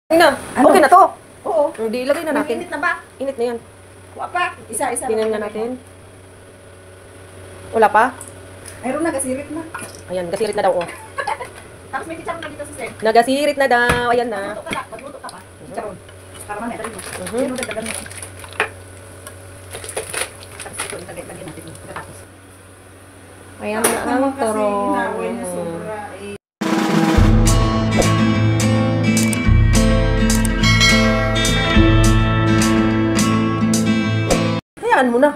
Na. Ano? Okay na to. Oo. Hindi, ilagay na natin. Init na ba? Init na yan. Kuha pa. Isa-isa. Tingnan nga natin. Wala pa? Mayroon na, kasirit na. Ayan, gasirit na daw, oh. Tapos may chicharon na dito sa seg. Nagasirit na daw. Ayan na. Magluto ka pa. Chicharon. Para mamaya, dali mo. Mhm. Yun, dagdagan mo. Tapos ito, ilagay natin. Pagkatapos. Ayan na ang turon. Hayaan mo na.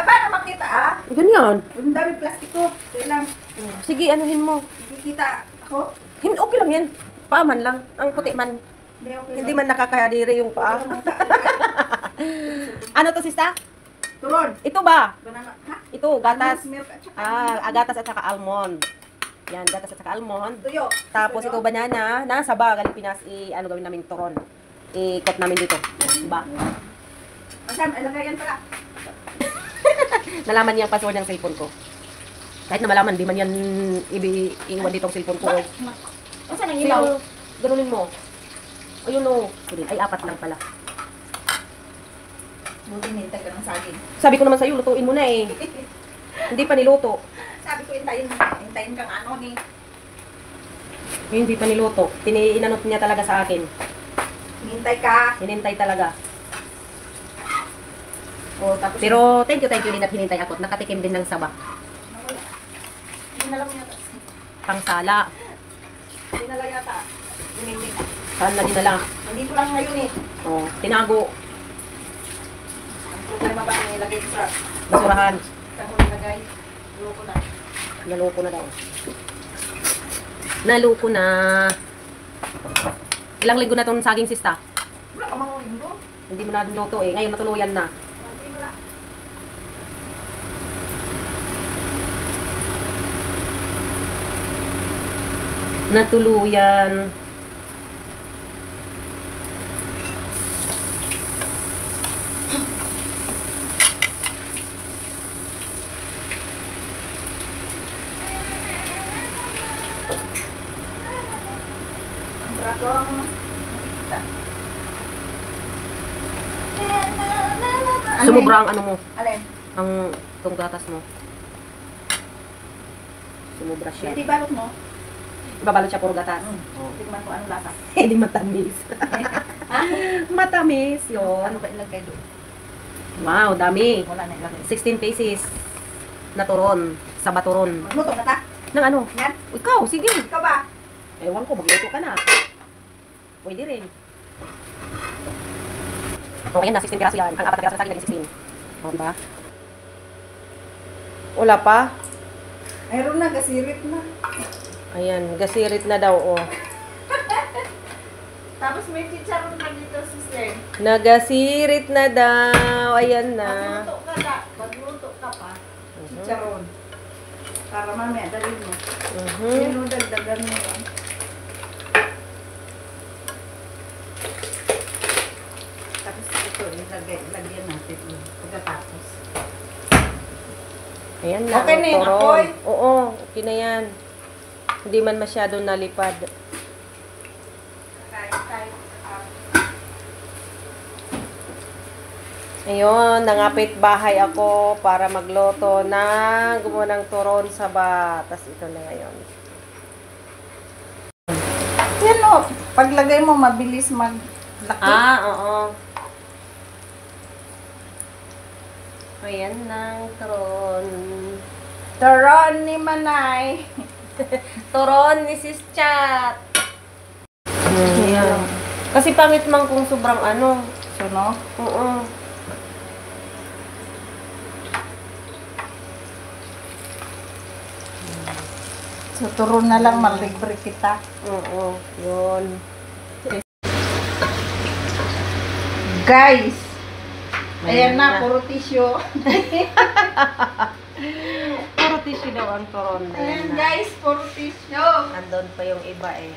Aba, na makita ah. Ganyan. Ang dami plastiko. Ito lang. Sige, anuhin mo. Kikita ako. Okay lang yan. Paaman lang. Ang puti man. Hindi man nakakadiri yung paa. Ano to, sista? Turon. Ito ba? Banana. Ha? Ito, gatas. Milk at saka Gatas at saka almond. Yan, gatas at saka almond. tuyo. Tapos ito banana, nasa ba, galing Pinas, ano gawin namin turon. Ikot namin dito. Diba? Asan? Ilagay yan pala. Nalaman niya ang password ng cellphone ko. Kahit na malaman, di man yan iiwan dito ang cellphone ko. Asan ang ilaw? Ganunin mo. Ayun o. Ay, 4 lang pala. Buti nintay ka ng saging. Sabi ko naman sa'yo, lutuin mo na eh. Hindi pa niluto. Sabi ko, hintayin kang ano ni. Hindi pa niluto. Inanot niya talaga sa akin. Hintay ka. Hinintay talaga. O, tapos Pero thank you din at hinintay ako. Nakatikim din ng saba. nawala. Hindi na lang yata. Pangsala. Hindi na lang yata. Gumingin. Saan na dinala? Nandito lang ngayon eh. Oh, tinago. Ang problema ba ang nilagay sa Basurahan. kahon nilagay? Loko na. Naloko na daw. Naloko na. Ilang linggo na itong saging, sista? Wala ka mga linggo. Hindi mo na luto eh. Ngayon matuluyan na. Hindi wala. Natuluyan. Ang brato ang nakikita. Sumubra ang ano mo. Alin? Ang itong gatas mo. Sumubra siya. Hindi balot mo. Ibabalot siya puro gatas. Oh. Tignan ko anong lasa. Hindi matamis. Matamis yun. Ano ba ilagay doon? Wow, dami. Wala na ilagay. 16 pieces na turon. Sa baturon. Magluto na ta? Nang ano? Yan? Ikaw, sige. Ikaw ba? Ewan ko, magluto ka na. Pwede rin. O, ayan na, 16 piraso yan. Ang 4 piraso sa akin, naging 16. O, diba? Wala pa? Mayroon na, gasirit na. Ayan, gasirit na daw, o. Tapos may chicharon na dito, sister. Nagasirit na daw. Ayan na. Magluto ka pa. Chicharon. Para mamaya, dalhin mo. Mhm. Yan o, dagdagan mo yan. Tapos ito, lagyan natin. Pagkatapos. Ayan na. Okay ang na yun, turon. apoy? Oo, okay na yan. Hindi man masyado nalipad. Ayun, nangapit bahay ako para magluto ng gumawa ng turon sa batas. Ito na ngayon. Yan o, paglagay mo, mabilis maglaki. Oo. Ayan ng turon. Turon ni Manay. Turon ni Sis Chat. Ayan. Kasi pangit man kung sobrang ano. Suno? Oo. So, turon na lang, malibre kita. Oo. Yun. Guys! Ayan Ayan na, na. puro tissue. Puro tissue daw ang turon. Ayan na. guys, puro tissue. Andun pa yung iba eh.